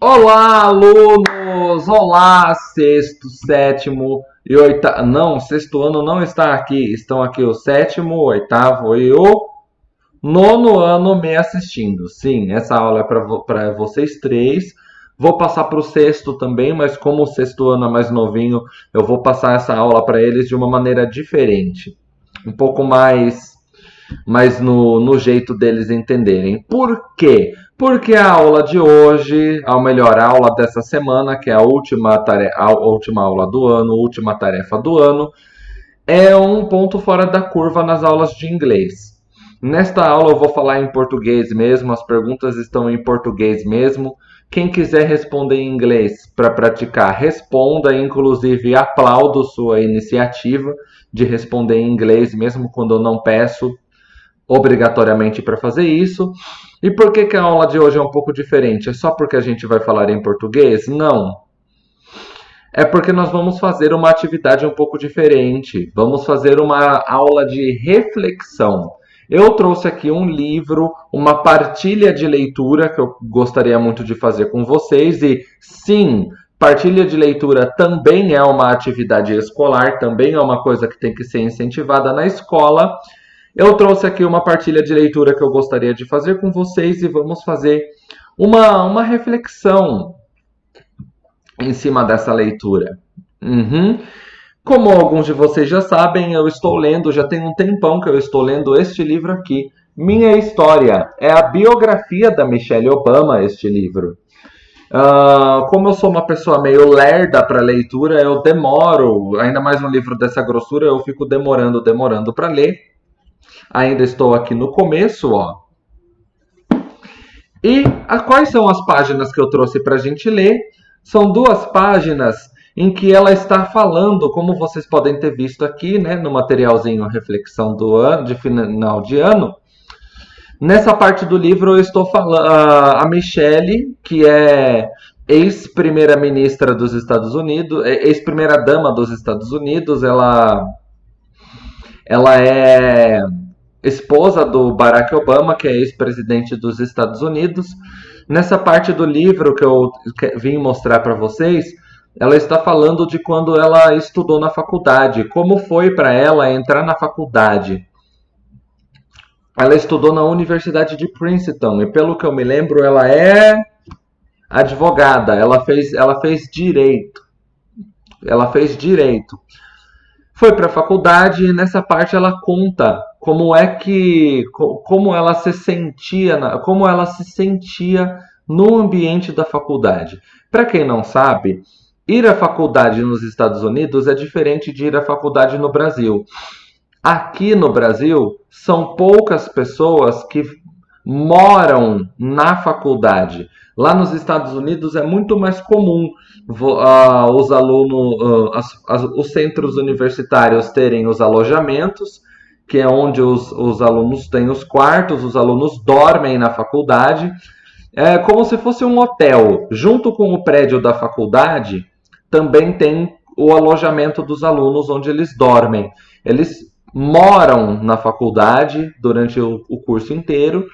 Olá, alunos! Olá, sexto, sétimo e oitavo. Não, sexto ano não está aqui. Estão aqui o sétimo, o oitavo e o nono ano me assistindo. Sim, essa aula é para vocês três. Vou passar para o sexto também, mas como o sexto ano é mais novinho, eu vou passar essa aula para eles de uma maneira diferente. Um pouco mais no jeito deles entenderem. Por quê? Porque a aula de hoje, ou melhor, a aula dessa semana, que é a última aula do ano, última tarefa do ano, é um ponto fora da curva nas aulas de inglês. Nesta aula eu vou falar em português mesmo, as perguntas estão em português mesmo. Quem quiser responder em inglês para praticar, responda, inclusive aplaudo sua iniciativa de responder em inglês, mesmo quando eu não peço obrigatoriamente para fazer isso. E por que a aula de hoje é um pouco diferente? É só porque a gente vai falar em português? Não. É porque nós vamos fazer uma atividade um pouco diferente. Vamos fazer uma aula de reflexão. Eu trouxe aqui um livro, uma partilha de leitura que eu gostaria muito de fazer com vocês. E sim, partilha de leitura também é uma atividade escolar, também é uma coisa que tem que ser incentivada na escola. Eu trouxe aqui uma partilha de leitura que eu gostaria de fazer com vocês e vamos fazer uma reflexão em cima dessa leitura. Como alguns de vocês já sabem, eu estou lendo, já tem um tempão que eu estou lendo este livro aqui, Minha História. É a biografia da Michelle Obama, este livro. Como eu sou uma pessoa meio lerda para leitura, eu demoro, ainda mais um livro dessa grossura, eu fico demorando para ler. Ainda estou aqui no começo, ó. E quais são as páginas que eu trouxe para a gente ler? São duas páginas em que ela está falando, como vocês podem ter visto aqui, né, no materialzinho reflexão do ano, de final de ano. Nessa parte do livro eu estou falando a Michelle, que é ex-primeira-ministra dos Estados Unidos, ex-primeira-dama dos Estados Unidos, ela é esposa do Barack Obama, que é ex-presidente dos Estados Unidos. Nessa parte do livro que eu vim mostrar para vocês, ela está falando de quando ela estudou na faculdade, como foi para ela entrar na faculdade. Ela estudou na Universidade de Princeton e, pelo que eu me lembro, ela é advogada. Ela fez direito. Foi para a faculdade e nessa parte ela conta como ela se sentia no ambiente da faculdade. Para quem não sabe, ir à faculdade nos Estados Unidos é diferente de ir à faculdade no Brasil. Aqui no Brasil, são poucas pessoas que moram na faculdade. Lá nos Estados Unidos é muito mais comum os alunos, os centros universitários terem os alojamentos, que é onde os alunos têm os quartos, os alunos dormem na faculdade. É como se fosse um hotel. Junto com o prédio da faculdade, também tem o alojamento dos alunos, onde eles dormem. Eles moram na faculdade durante o curso inteiro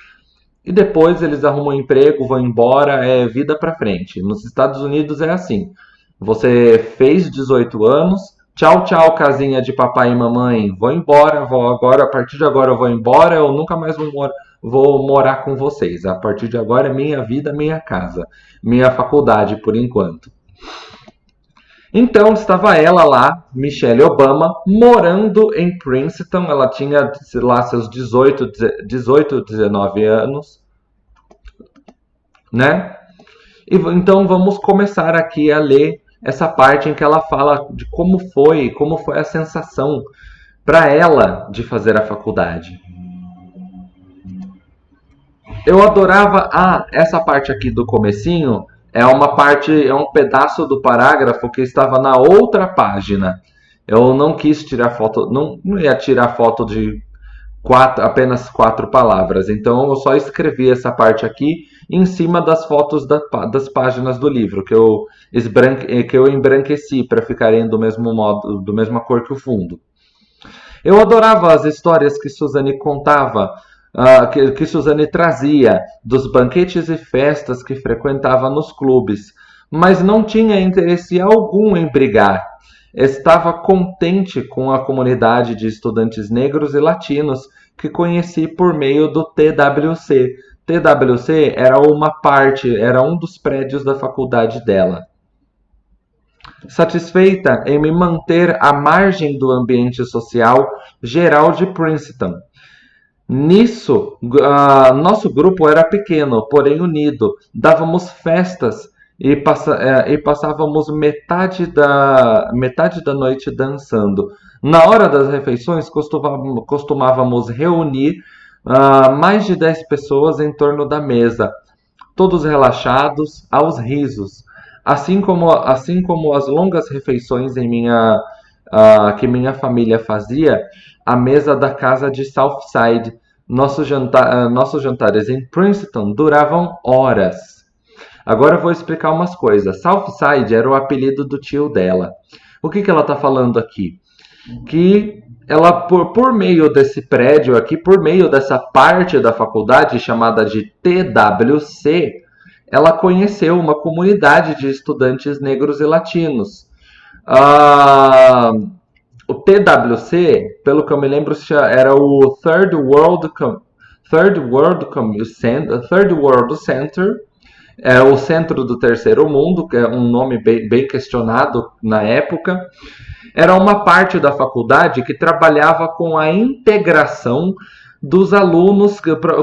e depois eles arrumam um emprego, vão embora, é vida pra frente. Nos Estados Unidos é assim. Você fez 18 anos, tchau, tchau, casinha de papai e mamãe, vou embora, a partir de agora eu vou embora, eu nunca mais vou morar com vocês. A partir de agora é minha vida, minha casa, minha faculdade por enquanto. Então estava ela lá, Michelle Obama, morando em Princeton. Ela tinha lá seus 18, 19 anos, né? Então vamos começar aqui a ler essa parte em que ela fala de como foi a sensação para ela de fazer a faculdade. Eu adorava essa parte aqui do comecinho. É um pedaço do parágrafo que estava na outra página. Eu não quis tirar foto, não ia tirar foto de apenas 4 palavras. Então eu só escrevi essa parte aqui em cima das fotos das páginas do livro, que eu embranqueci para ficarem do mesmo modo, da mesma cor que o fundo. Eu adorava as histórias que Suzane contava que Suzane trazia dos banquetes e festas que frequentava nos clubes, mas não tinha interesse algum em brigar. Estava contente com a comunidade de estudantes negros e latinos que conheci por meio do TWC. TWC era um dos prédios da faculdade dela. Satisfeita em me manter à margem do ambiente social geral de Princeton. Nisso, nosso grupo era pequeno, porém unido. Dávamos festas e passávamos metade da noite dançando. Na hora das refeições, costumávamos reunir mais de 10 pessoas em torno da mesa, todos relaxados, aos risos. Assim como as longas refeições que minha família fazia, à mesa da casa de Southside. Nossos jantares em Princeton duravam horas. Agora eu vou explicar umas coisas. Southside era o apelido do tio dela. O que ela está falando aqui? Que ela, por meio desse prédio aqui, por meio dessa parte da faculdade chamada de TWC, ela conheceu uma comunidade de estudantes negros e latinos. O TWC, pelo que eu me lembro, era o Third World Center, é o Centro do Terceiro Mundo, que é um nome bem questionado na época. Era uma parte da faculdade que trabalhava com a integração dos alunos,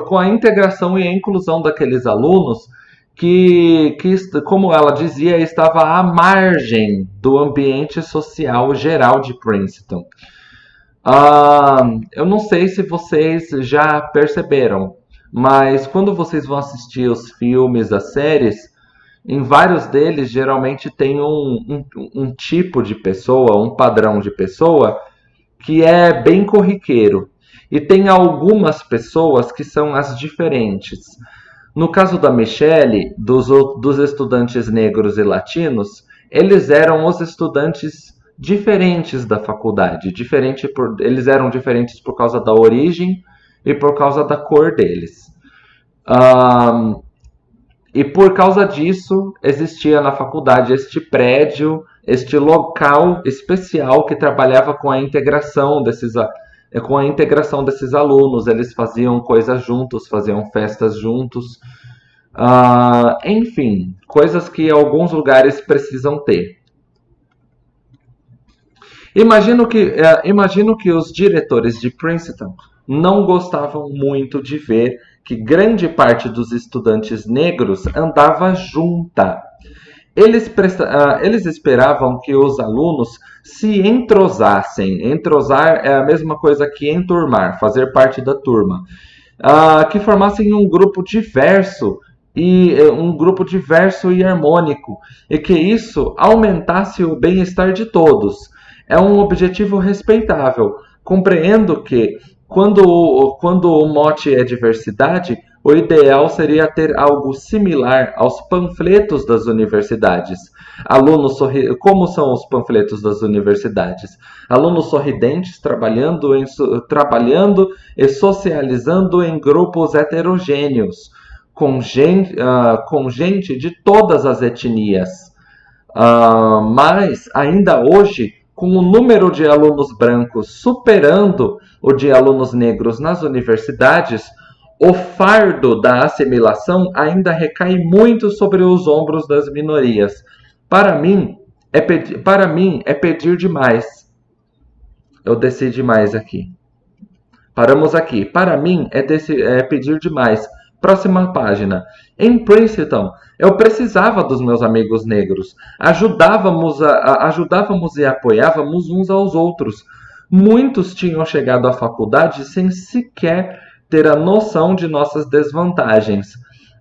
com a integração e a inclusão daqueles alunos que, como ela dizia, estava à margem do ambiente social geral de Princeton. Eu não sei se vocês já perceberam, mas quando vocês vão assistir os filmes, as séries, em vários deles geralmente tem um tipo de pessoa, um padrão de pessoa que é bem corriqueiro. E tem algumas pessoas que são as diferentes. No caso da Michelle, dos estudantes negros e latinos, eles eram os estudantes diferentes da faculdade. Eles eram diferentes por causa da origem e por causa da cor deles. E por causa disso, existia na faculdade este prédio, este local especial que trabalhava com a integração desses alunos. Eles faziam coisas juntos, faziam festas juntos. Enfim, coisas que alguns lugares precisam ter. Imagino que os diretores de Princeton não gostavam muito de ver que grande parte dos estudantes negros andava junta. Eles esperavam que os alunos se entrosassem. Entrosar é a mesma coisa que enturmar, fazer parte da turma. Que formassem um grupo diverso e harmônico, e que isso aumentasse o bem-estar de todos. É um objetivo respeitável. Compreendo que, quando o mote é diversidade, o ideal seria ter algo similar aos panfletos das universidades. Como são os panfletos das universidades? Alunos sorridentes trabalhando e socializando em grupos heterogêneos, com gente de todas as etnias. Mas, ainda hoje, com o número de alunos brancos superando o de alunos negros nas universidades, o fardo da assimilação ainda recai muito sobre os ombros das minorias. Para mim, é pedir demais. Eu desci demais aqui. Paramos aqui. Para mim, é pedir demais. Próxima página. Em Princeton, eu precisava dos meus amigos negros. Ajudávamos e apoiávamos uns aos outros. Muitos tinham chegado à faculdade sem sequer ter a noção de nossas desvantagens.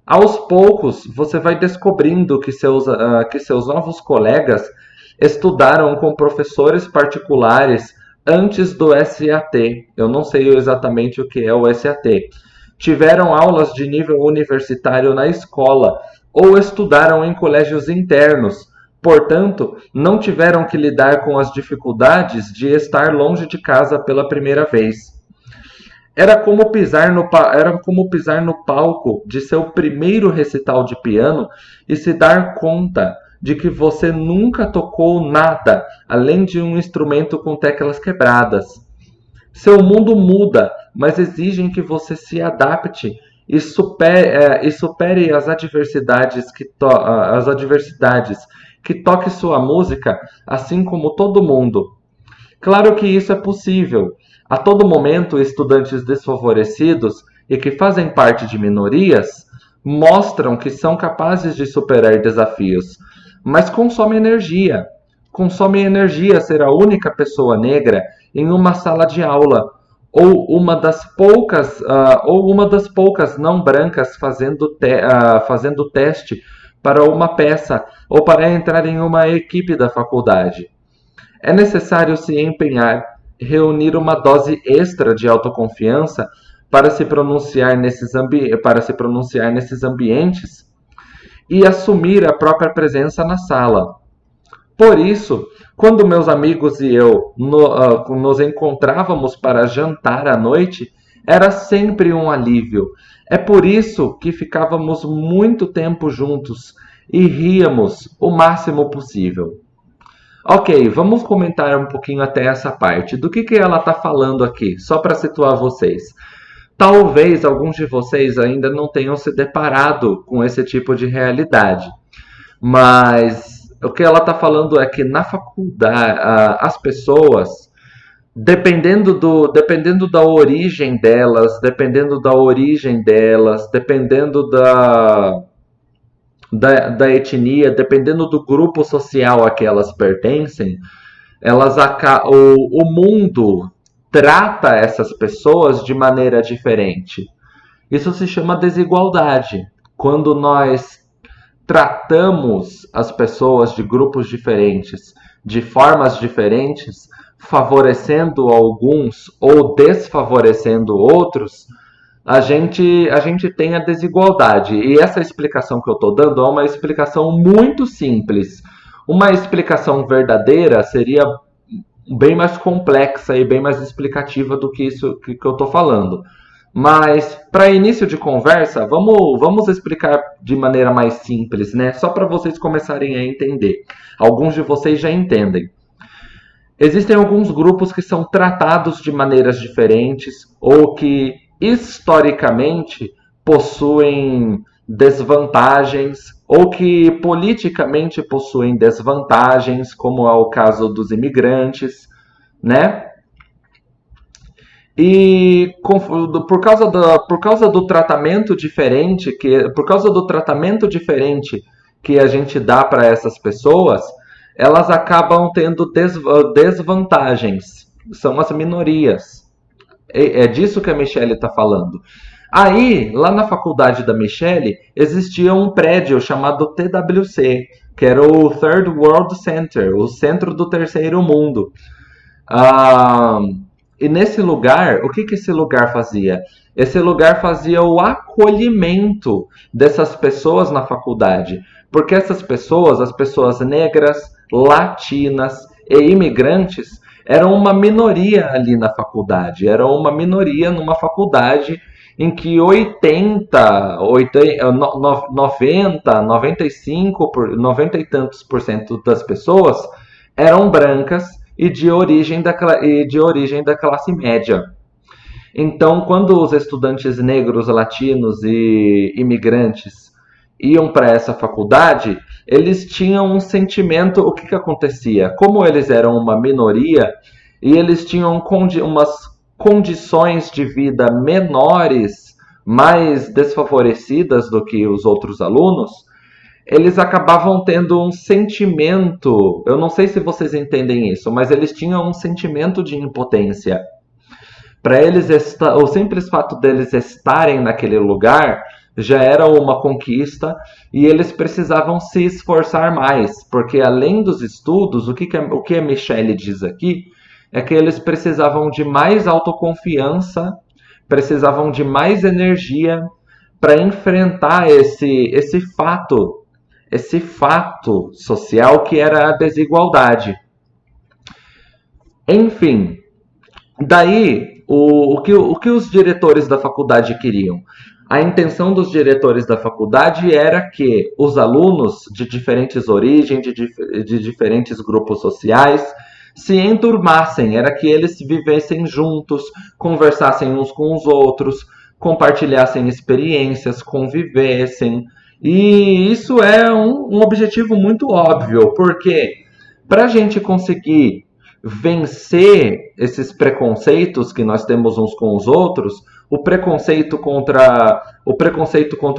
Aos poucos, você vai descobrindo que seus novos colegas estudaram com professores particulares antes do SAT. Eu não sei exatamente o que é o SAT. Tiveram aulas de nível universitário na escola ou estudaram em colégios internos. Portanto, não tiveram que lidar com as dificuldades de estar longe de casa pela primeira vez. era como pisar no palco de seu primeiro recital de piano e se dar conta de que você nunca tocou nada além de um instrumento com teclas quebradas. Seu mundo muda, mas exigem que você se adapte e supere as adversidades que toque sua música, assim como todo mundo. Claro que isso é possível. A todo momento, estudantes desfavorecidos e que fazem parte de minorias mostram que são capazes de superar desafios, mas consome energia. Consome energia ser a única pessoa negra em uma sala de aula ou uma das poucas não brancas fazendo teste para uma peça ou para entrar em uma equipe da faculdade. É necessário se empenhar, reunir uma dose extra de autoconfiança para se pronunciar nesses ambientes e assumir a própria presença na sala. Por isso, quando meus amigos e eu nos encontrávamos para jantar à noite, era sempre um alívio. É por isso que ficávamos muito tempo juntos e ríamos o máximo possível. Ok, vamos comentar um pouquinho até essa parte. Do que ela está falando aqui, só para situar vocês. Talvez alguns de vocês ainda não tenham se deparado com esse tipo de realidade, mas o que ela está falando é que na faculdade as pessoas, dependendo da origem delas, dependendo da etnia, dependendo do grupo social a que elas pertencem, o mundo trata essas pessoas de maneira diferente. Isso se chama desigualdade. Quando nós tratamos as pessoas de grupos diferentes, de formas diferentes, favorecendo alguns ou desfavorecendo outros, a gente tem a desigualdade. E essa explicação que eu estou dando é uma explicação muito simples. Uma explicação verdadeira seria bem mais complexa e bem mais explicativa do que isso que eu estou falando. Mas, para início de conversa, vamos explicar de maneira mais simples, né? Só para vocês começarem a entender. Alguns de vocês já entendem. Existem alguns grupos que são tratados de maneiras diferentes ou que historicamente possuem desvantagens ou que politicamente possuem desvantagens, como é o caso dos imigrantes, né? E por causa do tratamento diferente que a gente dá para essas pessoas, elas acabam tendo desvantagens. São as minorias. É disso que a Michelle está falando. Aí, lá na faculdade da Michelle, existia um prédio chamado TWC, que era o Third World Center, o Centro do Terceiro Mundo. Ah, e nesse lugar, o que esse lugar fazia? Esse lugar fazia o acolhimento dessas pessoas na faculdade. Porque essas pessoas, as pessoas negras, latinas e imigrantes, eram uma minoria ali na faculdade. Eram uma minoria numa faculdade em que 90, 95, 90 e tantos por cento das pessoas eram brancas e de origem da classe média. Então, quando os estudantes negros, latinos e imigrantes iam para essa faculdade, eles tinham um sentimento. O que acontecia? Como eles eram uma minoria e eles tinham umas condições de vida menores, mais desfavorecidas do que os outros alunos, eles acabavam tendo um sentimento, eu não sei se vocês entendem isso, mas eles tinham um sentimento de impotência. Para eles, o simples fato deles estarem naquele lugar já era uma conquista e eles precisavam se esforçar mais, porque além dos estudos, o que a Michelle diz aqui é que eles precisavam de mais autoconfiança, precisavam de mais energia para enfrentar esse fato social que era a desigualdade. Enfim, daí o que os diretores da faculdade queriam? A intenção dos diretores da faculdade era que os alunos de diferentes origens, de diferentes grupos sociais, se enturmassem, era que eles vivessem juntos, conversassem uns com os outros, compartilhassem experiências, convivessem. E isso é um objetivo muito óbvio, porque para a gente conseguir vencer esses preconceitos que nós temos uns com os outros, o preconceito contra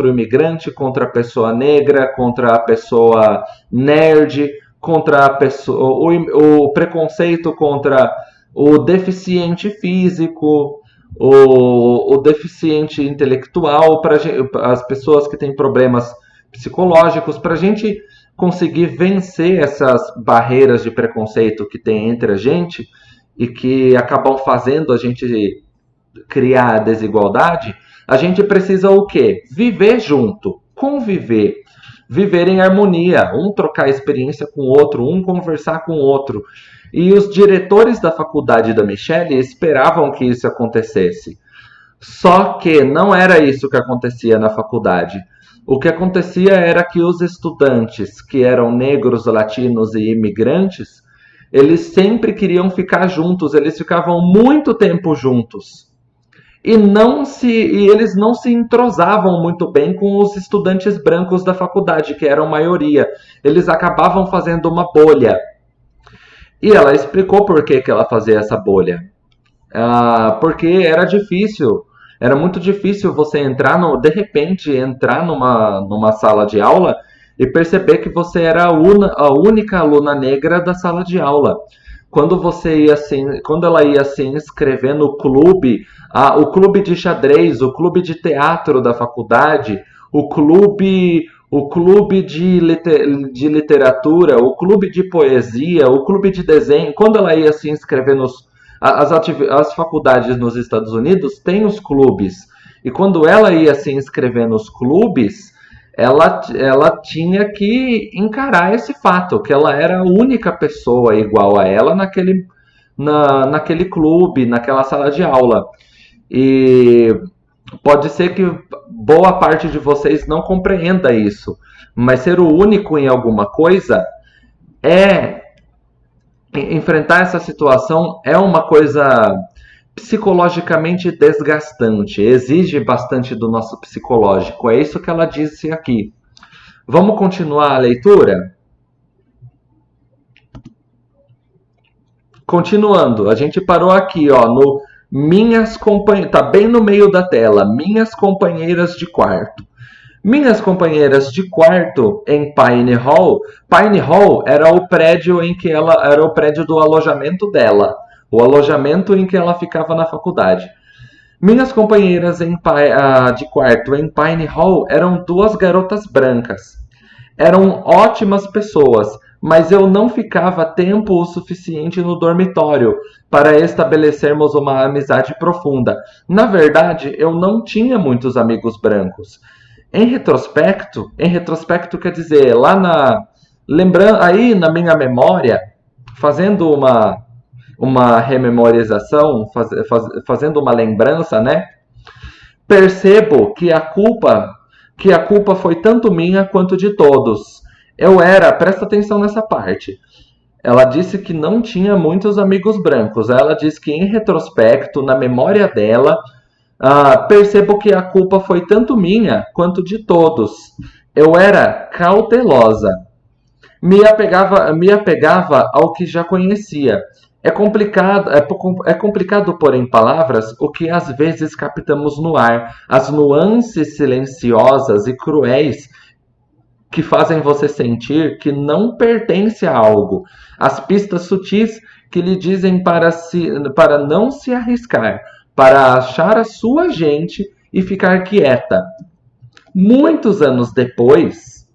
o imigrante, contra a pessoa negra, contra a pessoa nerd, contra a pessoa, o preconceito contra o deficiente físico, o deficiente intelectual, para as pessoas que têm problemas psicológicos, para a gente conseguir vencer essas barreiras de preconceito que tem entre a gente e que acabam fazendo a gente criar desigualdade, a gente precisa o quê? Viver junto, conviver, viver em harmonia, um trocar experiência com o outro, um conversar com o outro. E os diretores da faculdade da Michelle esperavam que isso acontecesse. Só que não era isso que acontecia na faculdade. O que acontecia era que os estudantes, que eram negros, latinos e imigrantes, eles sempre queriam ficar juntos, eles ficavam muito tempo juntos. E eles não se entrosavam muito bem com os estudantes brancos da faculdade, que eram maioria. Eles acabavam fazendo uma bolha. E ela explicou por que ela fazia essa bolha. Porque era difícil. Era muito difícil você de repente entrar numa sala de aula e perceber que você era a única aluna negra da sala de aula. Quando ela ia se inscrever no clube, o clube de xadrez, o clube de teatro da faculdade, o clube de literatura, o clube de poesia, o clube de desenho, quando ela ia se inscrever as faculdades nos Estados Unidos têm os clubes. E quando ela ia se inscrever nos clubes, ela tinha que encarar esse fato, que ela era a única pessoa igual a ela naquele clube, naquela sala de aula. E pode ser que boa parte de vocês não compreenda isso, mas ser o único em alguma coisa enfrentar essa situação é uma coisa psicologicamente desgastante, exige bastante do nosso psicológico. É isso que ela disse aqui. Vamos continuar a leitura? Continuando, a gente parou aqui, ó, no minhas companheiras, tá bem no meio da tela, minhas companheiras de quarto. Minhas companheiras de quarto em Pine Hall. Pine Hall era o prédio era o prédio do alojamento dela, o alojamento em que ela ficava na faculdade. Minhas companheiras de quarto em Pine Hall eram duas garotas brancas. Eram ótimas pessoas, mas eu não ficava tempo o suficiente no dormitório para estabelecermos uma amizade profunda. Na verdade, eu não tinha muitos amigos brancos. Em retrospecto quer dizer, lembrando aí na minha memória, fazendo uma rememorização, fazendo uma lembrança, né? Percebo que a culpa foi tanto minha quanto de todos. Presta atenção nessa parte. Ela disse que não tinha muitos amigos brancos. Ela disse que em retrospecto, na memória dela, percebo que a culpa foi tanto minha quanto de todos. Eu era cautelosa. Me apegava ao que já conhecia. É complicado pôr em palavras o que às vezes captamos no ar, as nuances silenciosas e cruéis que fazem você sentir que não pertence a algo, as pistas sutis que lhe dizem para não se arriscar, para achar a sua gente e ficar quieta. Muitos anos depois,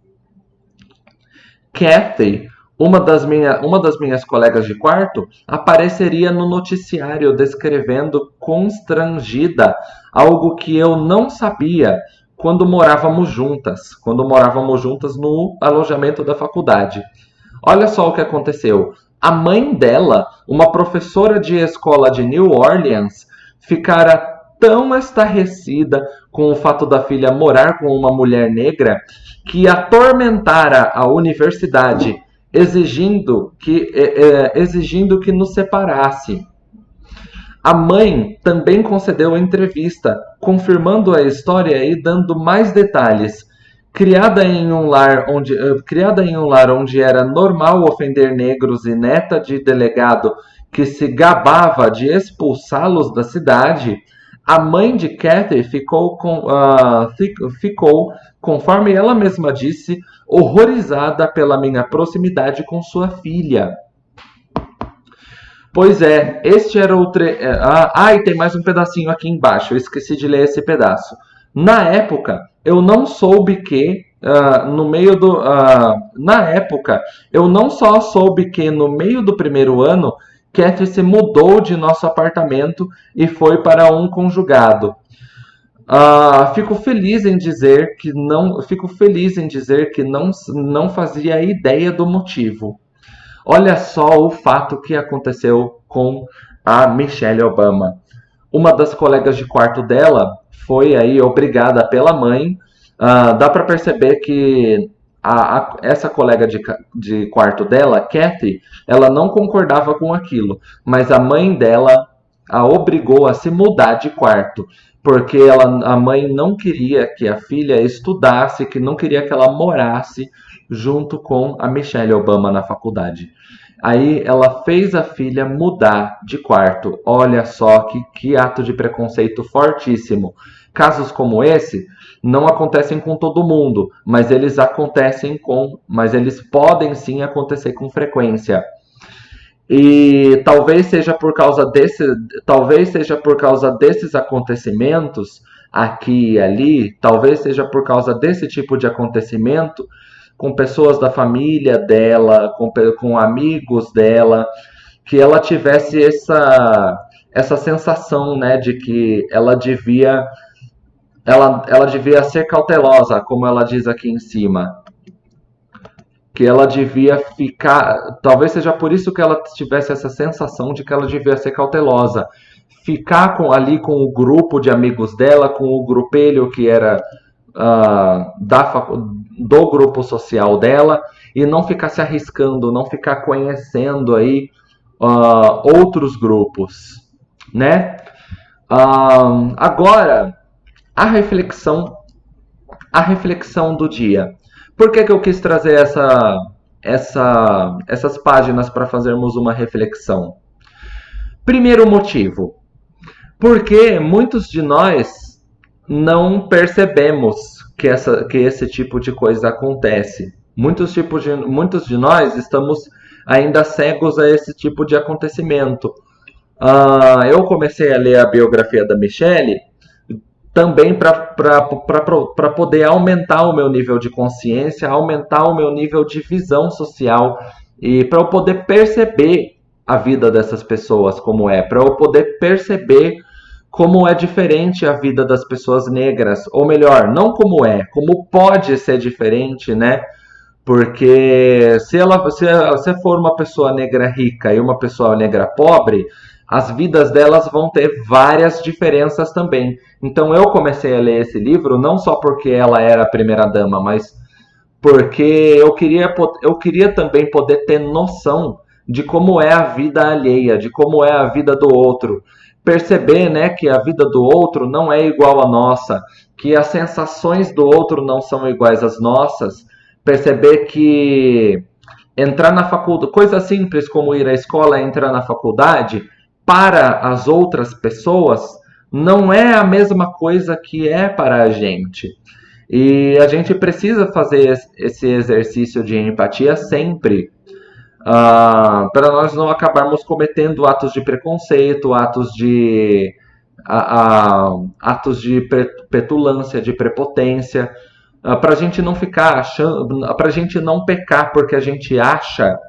Kathy, uma das minhas colegas de quarto, apareceria no noticiário descrevendo constrangida algo que eu não sabia quando morávamos juntas no alojamento da faculdade. Olha só o que aconteceu. A mãe dela, uma professora de escola de New Orleans, ficara tão estarrecida com o fato da filha morar com uma mulher negra que atormentara a universidade, exigindo que nos separasse. A mãe também concedeu entrevista, confirmando a história e dando mais detalhes. Criada em um lar onde era normal ofender negros e neta de delegado que se gabava de expulsá-los da cidade, a mãe de Kathy ficou, conforme ela mesma disse, horrorizada pela minha proximidade com sua filha. Pois é, este era o... e tem mais um pedacinho aqui embaixo, eu esqueci de ler esse pedaço. Na época, eu não soube que, na época, eu não só soube que no meio do primeiro ano, Kathy se mudou de nosso apartamento e foi para um conjugado. Fico feliz em dizer que não fazia ideia do motivo. Olha só o fato que aconteceu com a Michelle Obama. Uma das colegas de quarto dela foi aí obrigada pela mãe. Dá para perceber que essa colega de quarto dela, Kathy, ela não concordava com aquilo, mas a mãe dela a obrigou a se mudar de quarto, porque a mãe não queria que a filha estudasse, que não queria que ela morasse junto com a Michelle Obama na faculdade. Aí ela fez a filha mudar de quarto. Olha só que ato de preconceito fortíssimo. Casos como esse não acontecem com todo mundo, mas eles podem sim acontecer com frequência. E talvez seja por causa desses acontecimentos aqui e ali, talvez seja por causa desse tipo de acontecimento com pessoas da família dela, com amigos dela, que ela tivesse essa sensação, né, de que ela devia ser cautelosa, como ela diz aqui em cima. Que ela devia ficar... Talvez seja por isso que ela tivesse essa sensação de que ela devia ser cautelosa. Ficar ali com o grupo de amigos dela, com o grupelho que era do grupo social dela, e não ficar se arriscando, não ficar conhecendo aí outros grupos, né? Agora, a reflexão do dia. Por que eu quis trazer essas páginas para fazermos uma reflexão? Primeiro motivo, porque muitos de nós não percebemos que esse tipo de coisa acontece. Muitos de nós estamos ainda cegos a esse tipo de acontecimento. Eu comecei a ler a biografia da Michelle também para poder aumentar o meu nível de consciência, aumentar o meu nível de visão social e para eu poder perceber a vida dessas pessoas como é, para eu poder perceber como é diferente a vida das pessoas negras, ou melhor, não como é, como pode ser diferente, né? Porque se for uma pessoa negra rica e uma pessoa negra pobre, as vidas delas vão ter várias diferenças também. Então eu comecei a ler esse livro não só porque ela era a primeira dama, mas porque eu queria também poder ter noção de como é a vida alheia, de como é a vida do outro. Perceber, né, que a vida do outro não é igual à nossa, que as sensações do outro não são iguais às nossas. Perceber que entrar na faculdade, coisa simples como ir à escola e entrar na faculdade, para as outras pessoas, não é a mesma coisa que é para a gente. E a gente precisa fazer esse exercício de empatia sempre, para nós não acabarmos cometendo atos de preconceito, atos de petulância, de prepotência, para a gente não ficar achando, para a gente não pecar porque a gente acha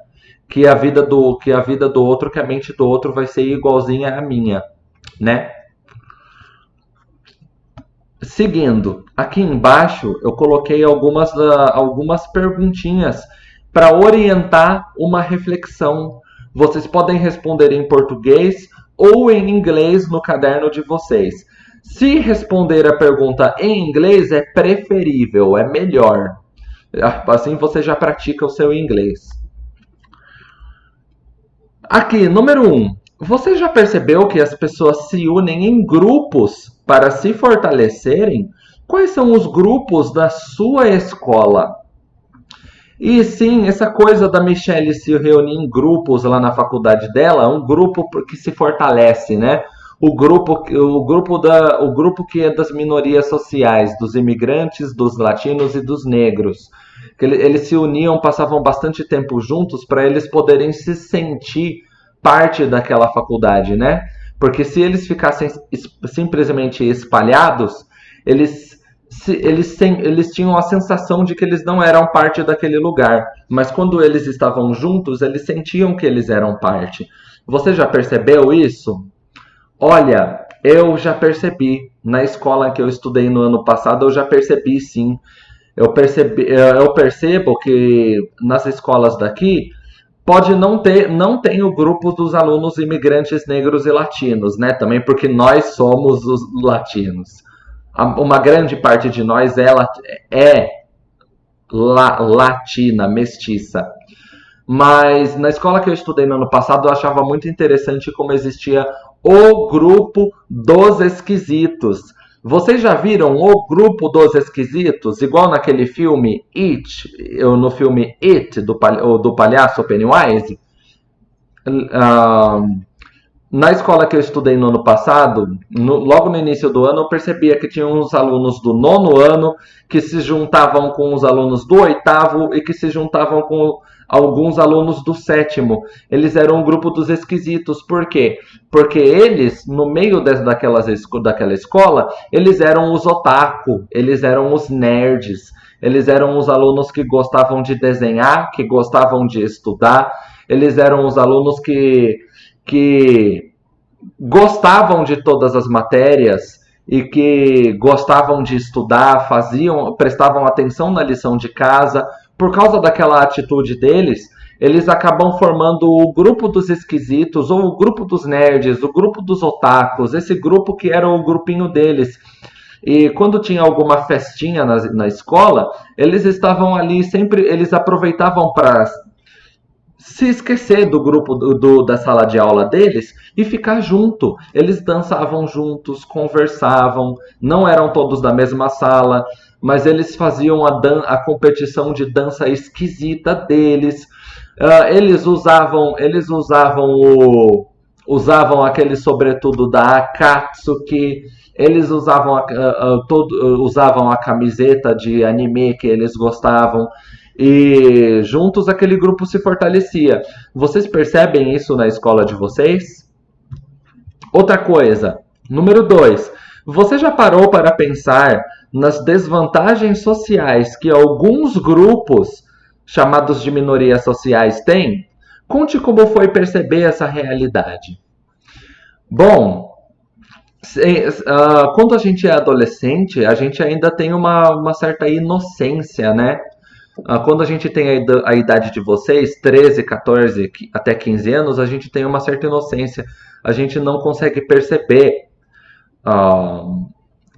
que a vida do outro, que a mente do outro vai ser igualzinha à minha, né? Seguindo, aqui embaixo eu coloquei algumas perguntinhas para orientar uma reflexão. Vocês podem responder em português ou em inglês no caderno de vocês. Se responder a pergunta em inglês é preferível, é melhor. Assim você já pratica o seu inglês. Aqui, número 1. Você já percebeu que as pessoas se unem em grupos para se fortalecerem? Quais são os grupos da sua escola? E sim, essa coisa da Michelle se reunir em grupos lá na faculdade dela, é um grupo que se fortalece, né? O grupo que é das minorias sociais, dos imigrantes, dos latinos e dos negros. Que eles se uniam, passavam bastante tempo juntos para eles poderem se sentir parte daquela faculdade, né? Porque se eles ficassem simplesmente espalhados, eles eles tinham a sensação de que eles não eram parte daquele lugar, mas quando eles estavam juntos, eles sentiam que eles eram parte. Você já percebeu isso? Olha, eu já percebi. Na escola que eu estudei no ano passado, eu já percebi sim. Eu percebo que nas escolas daqui pode não tem o grupo dos alunos imigrantes negros e latinos, né? Também porque nós somos os latinos. Uma grande parte de nós é latina, mestiça. Mas na escola que eu estudei no ano passado, eu achava muito interessante como existia o grupo dos esquisitos. Vocês já viram o grupo dos esquisitos? Igual naquele filme It, no filme It, do palhaço Pennywise? Uh, Na escola que eu estudei no ano passado, logo no início do ano, eu percebia que tinha uns alunos do nono ano que se juntavam com os alunos do oitavo e que se juntavam com alguns alunos do sétimo. Eles eram um grupo dos esquisitos. Por quê? Porque eles, no meio daquela escola, eles eram os otaku, eles eram os nerds, eles eram os alunos que gostavam de desenhar, que gostavam de estudar, eles eram os alunos que gostavam de todas as matérias e que gostavam de estudar, prestavam atenção na lição de casa. Por causa daquela atitude deles, eles acabam formando o grupo dos esquisitos, ou o grupo dos nerds, o grupo dos otakus, esse grupo que era o grupinho deles. E quando tinha alguma festinha na escola, eles estavam ali sempre, eles aproveitavam para se esquecer do grupo da sala de aula deles e ficar junto. Eles dançavam juntos, conversavam, não eram todos da mesma sala, mas eles faziam a competição de dança esquisita deles. Usavam aquele sobretudo da Akatsuki, eles usavam a camiseta de anime que eles gostavam. E juntos aquele grupo se fortalecia. Vocês percebem isso na escola de vocês? Outra coisa, número 2. Você já parou para pensar nas desvantagens sociais que alguns grupos chamados de minorias sociais têm? Conte como foi perceber essa realidade. Bom, quando a gente é adolescente, a gente ainda tem uma certa inocência, né? Quando a gente tem a idade de vocês, 13, 14, até 15 anos, a gente tem uma certa inocência. A gente não consegue perceber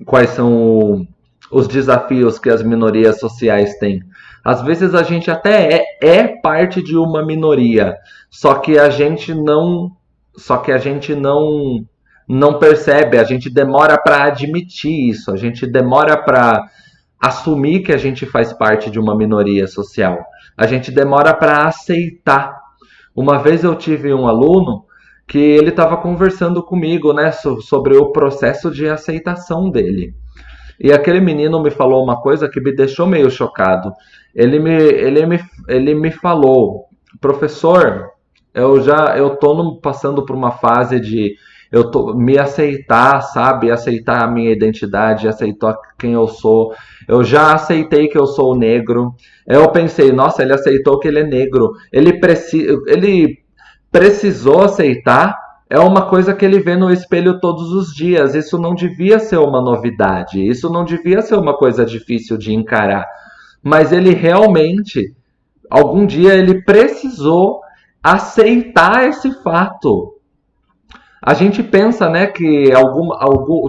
quais são os desafios que as minorias sociais têm. Às vezes a gente até é parte de uma minoria, só que a gente não percebe, a gente demora para admitir isso, a gente demora para assumir que a gente faz parte de uma minoria social. A gente demora para aceitar. Uma vez eu tive um aluno que ele estava conversando comigo, né, sobre o processo de aceitação dele. E aquele menino me falou uma coisa que me deixou meio chocado. Ele me falou, professor, eu tô passando por uma fase de me aceitar, sabe? Aceitar a minha identidade, aceitar quem eu sou. Eu já aceitei que eu sou negro. Eu pensei, nossa, ele aceitou que ele é negro. Ele precisou aceitar. É uma coisa que ele vê no espelho todos os dias. Isso não devia ser uma novidade. Isso não devia ser uma coisa difícil de encarar. Mas ele realmente, algum dia, ele precisou aceitar esse fato. A gente pensa, né, que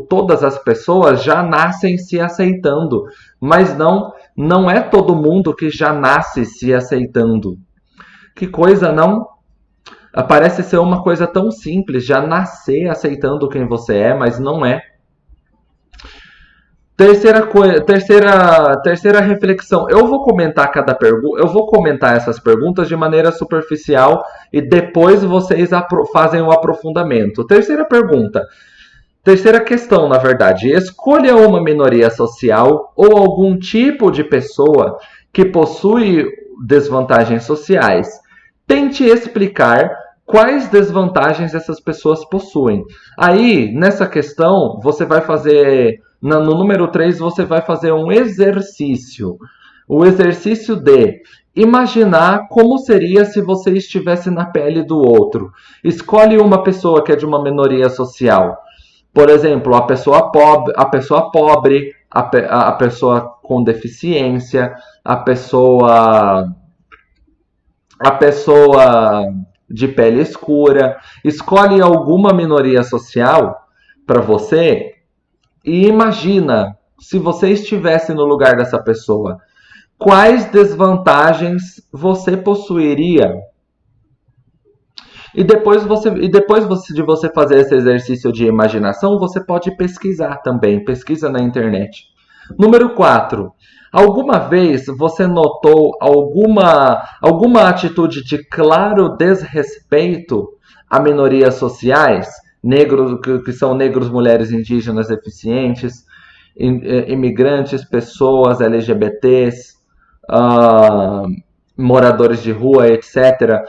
todas as pessoas já nascem se aceitando, mas não é todo mundo que já nasce se aceitando. Que coisa, não? Parece ser uma coisa tão simples, já nascer aceitando quem você é, mas não é. Terceira reflexão. Eu vou comentar cada pergunta, eu vou comentar essas perguntas de maneira superficial e depois vocês fazem o aprofundamento. Terceira pergunta. Terceira questão, na verdade. Escolha uma minoria social ou algum tipo de pessoa que possui desvantagens sociais. Tente explicar quais desvantagens essas pessoas possuem. Aí, nessa questão, você vai fazer. No número 3, você vai fazer um exercício. O exercício de imaginar como seria se você estivesse na pele do outro. Escolhe uma pessoa que é de uma minoria social. Por exemplo, a pessoa com deficiência, a pessoa de pele escura. Escolhe alguma minoria social para você e imagina se você estivesse no lugar dessa pessoa. Quais desvantagens você possuiria? E depois de você fazer esse exercício de imaginação, você pode pesquisar também. Pesquisa na internet. Número 4. Alguma vez você notou alguma atitude de claro desrespeito a minorias sociais? Negros, que são negros, mulheres, indígenas, deficientes, imigrantes, pessoas LGBTs, moradores de rua, etc.,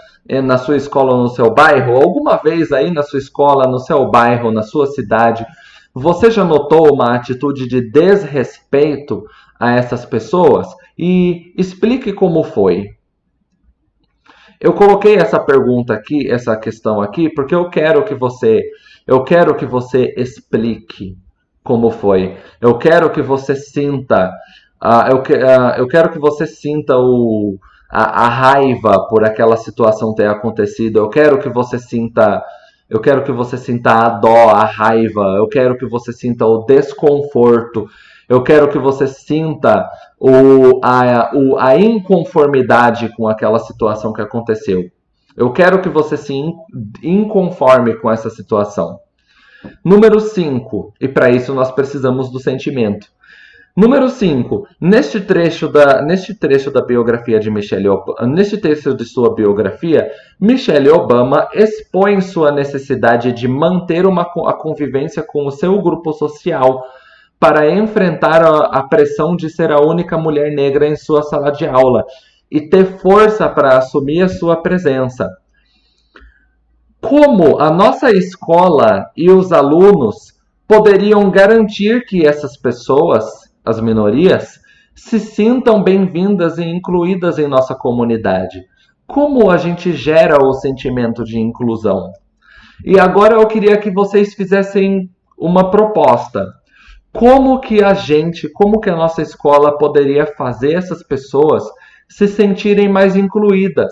na sua escola ou no seu bairro? Alguma vez aí na sua escola, no seu bairro, na sua cidade, você já notou uma atitude de desrespeito a essas pessoas? E explique como foi. Eu coloquei essa pergunta aqui, essa questão aqui, porque eu quero que você explique como foi. Eu quero que você sinta, eu quero que você sinta a raiva por aquela situação ter acontecido. Eu quero que você sinta a dó, a raiva. Eu quero que você sinta o desconforto. Eu quero que você sinta a inconformidade com aquela situação que aconteceu. Eu quero que você se inconforme com essa situação. Número 5. E para isso nós precisamos do sentimento. Número 5. Neste trecho da biografia de Michelle Obama, neste trecho de sua biografia, Michelle Obama expõe sua necessidade de manter a convivência com o seu grupo social para enfrentar a pressão de ser a única mulher negra em sua sala de aula e ter força para assumir a sua presença. Como a nossa escola e os alunos poderiam garantir que essas pessoas, as minorias, se sintam bem-vindas e incluídas em nossa comunidade? Como a gente gera o sentimento de inclusão? E agora eu queria que vocês fizessem uma proposta. Como que a nossa escola poderia fazer essas pessoas se sentirem mais incluídas?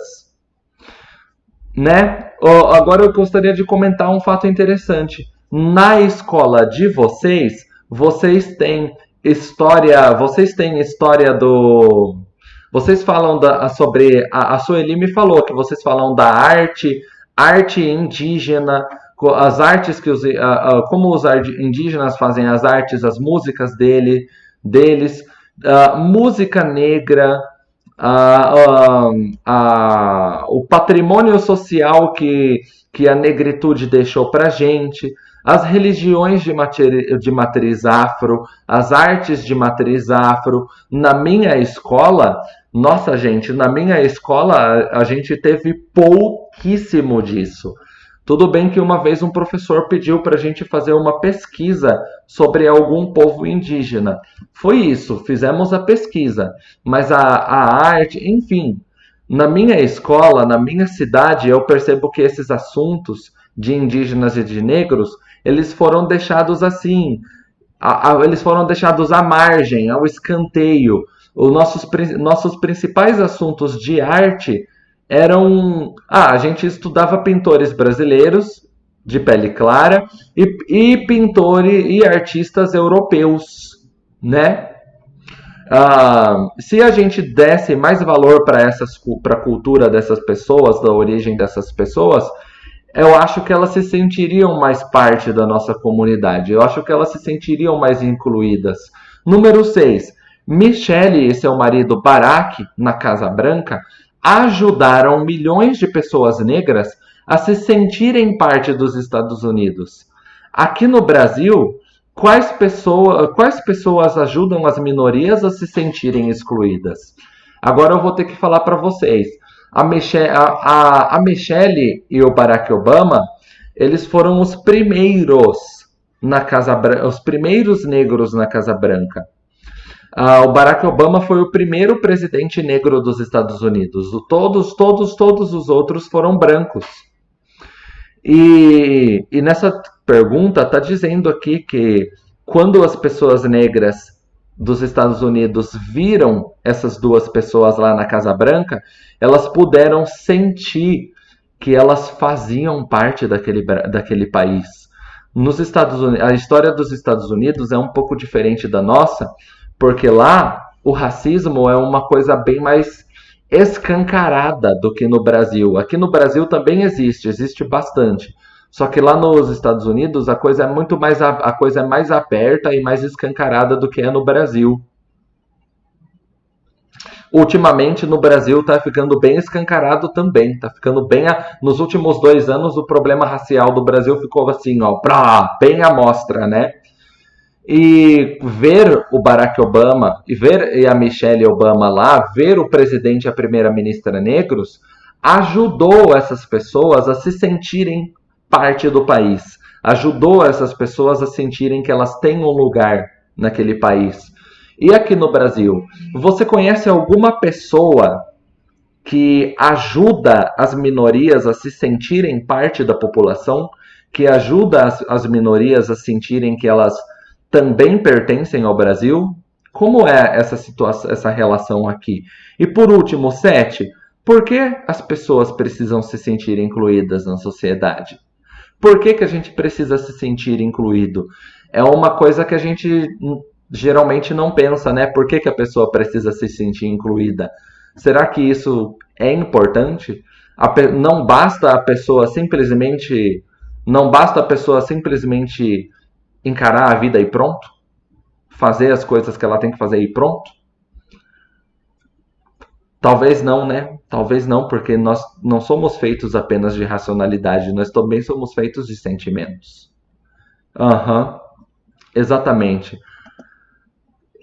Né? Agora eu gostaria de comentar um fato interessante. Na escola de vocês têm história do... Vocês falam sobre... A Sueli me falou que vocês falam da arte indígena, as artes que como os indígenas fazem as artes, as músicas deles, música negra, o patrimônio social que a negritude deixou pra gente, as religiões de matriz afro, as artes de matriz afro. Na minha escola, nossa gente, na minha escola a gente teve pouquíssimo disso. Tudo bem que uma vez um professor pediu para a gente fazer uma pesquisa sobre algum povo indígena. Foi isso, fizemos a pesquisa. Mas a arte, enfim, na minha escola, na minha cidade, eu percebo que esses assuntos de indígenas e de negros, eles foram deixados assim, eles foram deixados à margem, ao escanteio. Os nossos principais assuntos de arte eram... a gente estudava pintores brasileiros, de pele clara e pintores e artistas europeus, né? Se a gente desse mais valor para a cultura dessas pessoas, da origem dessas pessoas, eu acho que elas se sentiriam mais parte da nossa comunidade. Eu acho que elas se sentiriam mais incluídas. Número 6. Michelle e seu marido Barack, na Casa Branca, ajudaram milhões de pessoas negras a se sentirem parte dos Estados Unidos. Aqui no Brasil, quais pessoas ajudam as minorias a se sentirem excluídas? Agora eu vou ter que falar para vocês. A Michelle e o Barack Obama, eles foram os primeiros na Casa Branca, os primeiros negros na Casa Branca. O Barack Obama foi o primeiro presidente negro dos Estados Unidos. Todos os outros foram brancos. E nessa pergunta está dizendo aqui que quando as pessoas negras dos Estados Unidos viram essas duas pessoas lá na Casa Branca, elas puderam sentir que elas faziam parte daquele país. Nos Estados Unidos, a história dos Estados Unidos é um pouco diferente da nossa, porque lá o racismo é uma coisa bem mais escancarada do que no Brasil. Aqui no Brasil também existe bastante. Só que lá nos Estados Unidos a coisa é mais aberta e mais escancarada do que é no Brasil. Ultimamente no Brasil está ficando bem escancarado também. Tá ficando bem. Nos últimos 2 anos o problema racial do Brasil ficou assim, ó, bem à mostra, né? E ver o Barack Obama e a Michelle Obama lá, ver o presidente e a primeira-ministra negros, ajudou essas pessoas a se sentirem parte do país. Ajudou essas pessoas a sentirem que elas têm um lugar naquele país. E aqui no Brasil, você conhece alguma pessoa que ajuda as minorias a se sentirem parte da população? Que ajuda as minorias a sentirem que elas também pertencem ao Brasil? Como é essa situação, essa relação aqui? E por último, 7. Por que as pessoas precisam se sentir incluídas na sociedade? Por que a gente precisa se sentir incluído? É uma coisa que a gente geralmente não pensa, né? Por que a pessoa precisa se sentir incluída? Será que isso é importante? Não basta a pessoa simplesmente encarar a vida e pronto? Fazer as coisas que ela tem que fazer e pronto? Talvez não, né? Talvez não, porque nós não somos feitos apenas de racionalidade, nós também somos feitos de sentimentos. Exatamente.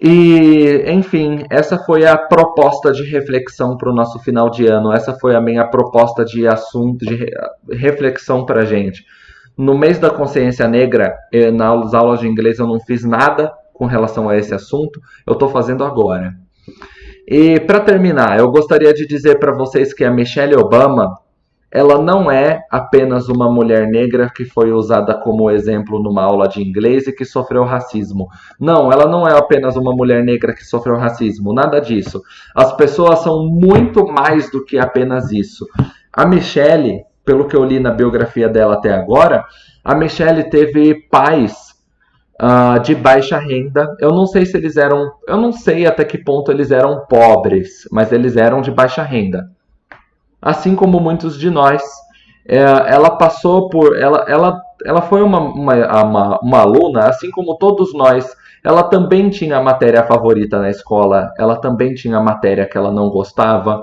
E, enfim, essa foi a proposta de reflexão para o nosso final de ano. Essa foi a minha proposta de assunto, de reflexão para a gente. No mês da consciência negra, nas aulas de inglês eu não fiz nada com relação a esse assunto. Eu estou fazendo agora. E para terminar, eu gostaria de dizer para vocês que a Michelle Obama, ela não é apenas uma mulher negra que foi usada como exemplo numa aula de inglês e que sofreu racismo. Não, ela não é apenas uma mulher negra que sofreu racismo, nada disso. As pessoas são muito mais do que apenas isso. A Michelle, pelo que eu li na biografia dela até agora, a Michelle teve pais de baixa renda. Eu não sei até que ponto eles eram pobres, mas eles eram de baixa renda. Assim como muitos de nós. Ela passou por. Ela foi uma aluna, assim como todos nós. Ela também tinha matéria favorita na escola, ela também tinha matéria que ela não gostava.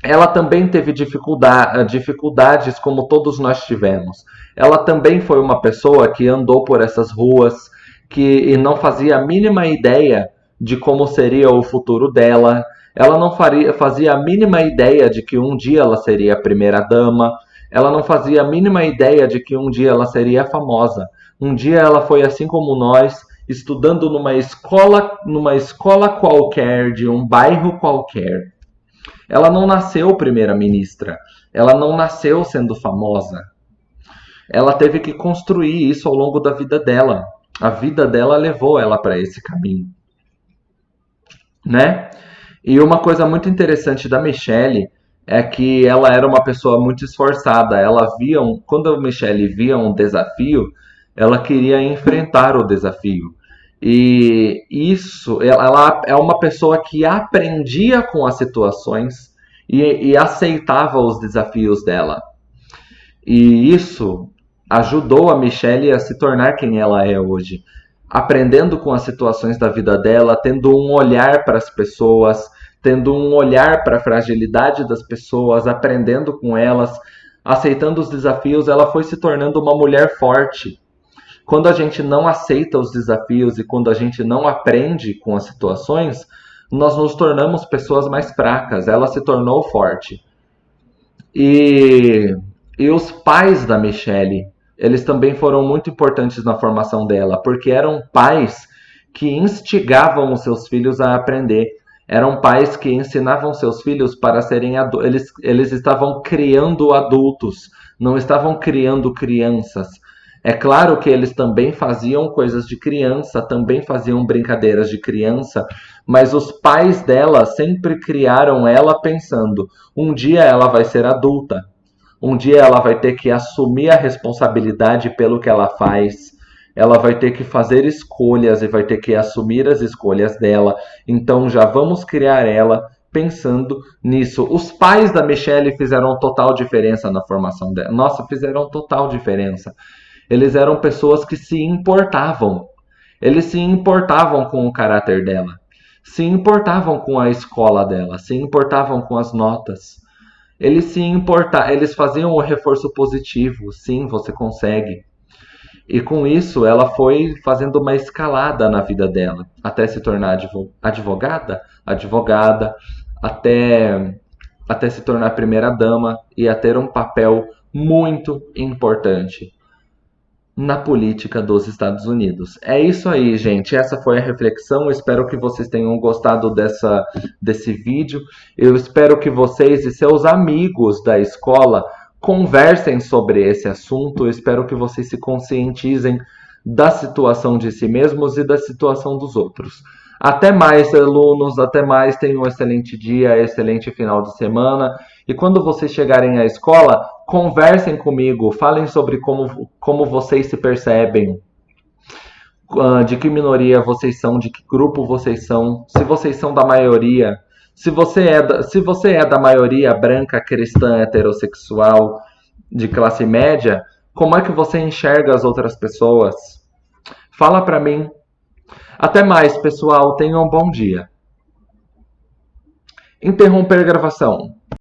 Ela também teve dificuldades como todos nós tivemos. Ela também foi uma pessoa que andou por essas ruas e não fazia a mínima ideia de como seria o futuro dela. Ela não fazia a mínima ideia de que um dia ela seria a primeira dama. Ela não fazia a mínima ideia de que um dia ela seria famosa. Um dia ela foi assim como nós, estudando numa escola qualquer, de um bairro qualquer. Ela não nasceu primeira-ministra. Ela não nasceu sendo famosa. Ela teve que construir isso ao longo da vida dela. A vida dela levou ela para esse caminho, né? E uma coisa muito interessante da Michelle é que ela era uma pessoa muito esforçada. Quando a Michelle via um desafio, ela queria enfrentar o desafio. E isso, ela é uma pessoa que aprendia com as situações e aceitava os desafios dela. E isso ajudou a Michelle a se tornar quem ela é hoje, aprendendo com as situações da vida dela, tendo um olhar para as pessoas, tendo um olhar para a fragilidade das pessoas, aprendendo com elas, aceitando os desafios, ela foi se tornando uma mulher forte. Quando a gente não aceita os desafios e quando a gente não aprende com as situações, nós nos tornamos pessoas mais fracas. Ela se tornou forte. E, e os pais da Michelle, eles também foram muito importantes na formação dela, porque eram pais que instigavam os seus filhos a aprender. Eram pais que ensinavam seus filhos para serem adultos. Eles estavam criando adultos, não estavam criando crianças. É claro que eles também faziam coisas de criança, também faziam brincadeiras de criança, mas os pais dela sempre criaram ela pensando: um dia ela vai ser adulta, um dia ela vai ter que assumir a responsabilidade pelo que ela faz, ela vai ter que fazer escolhas e vai ter que assumir as escolhas dela. Então já vamos criar ela pensando nisso. Os pais da Michelle fizeram total diferença na formação dela. Nossa, fizeram total diferença. Eles eram pessoas que se importavam. Eles se importavam com o caráter dela, se importavam com a escola dela, se importavam com as notas. Eles faziam o reforço positivo. Sim, você consegue. E com isso, ela foi fazendo uma escalada na vida dela, até se tornar advogada, até se tornar primeira dama e a ter um papel muito importante na política dos Estados Unidos. É isso aí, gente. Essa foi a reflexão. Eu espero que vocês tenham gostado desse vídeo. Eu espero que vocês e seus amigos da escola conversem sobre esse assunto. Eu espero que vocês se conscientizem da situação de si mesmos e da situação dos outros. Até mais, alunos. Até mais. Tenham um excelente dia, excelente final de semana. E quando vocês chegarem à escola, conversem comigo, falem sobre como vocês se percebem, de que minoria vocês são, de que grupo vocês são, se vocês são da maioria, se você é da maioria branca, cristã, heterossexual, de classe média, como é que você enxerga as outras pessoas? Fala pra mim. Até mais, pessoal. Tenham um bom dia. Interromper gravação.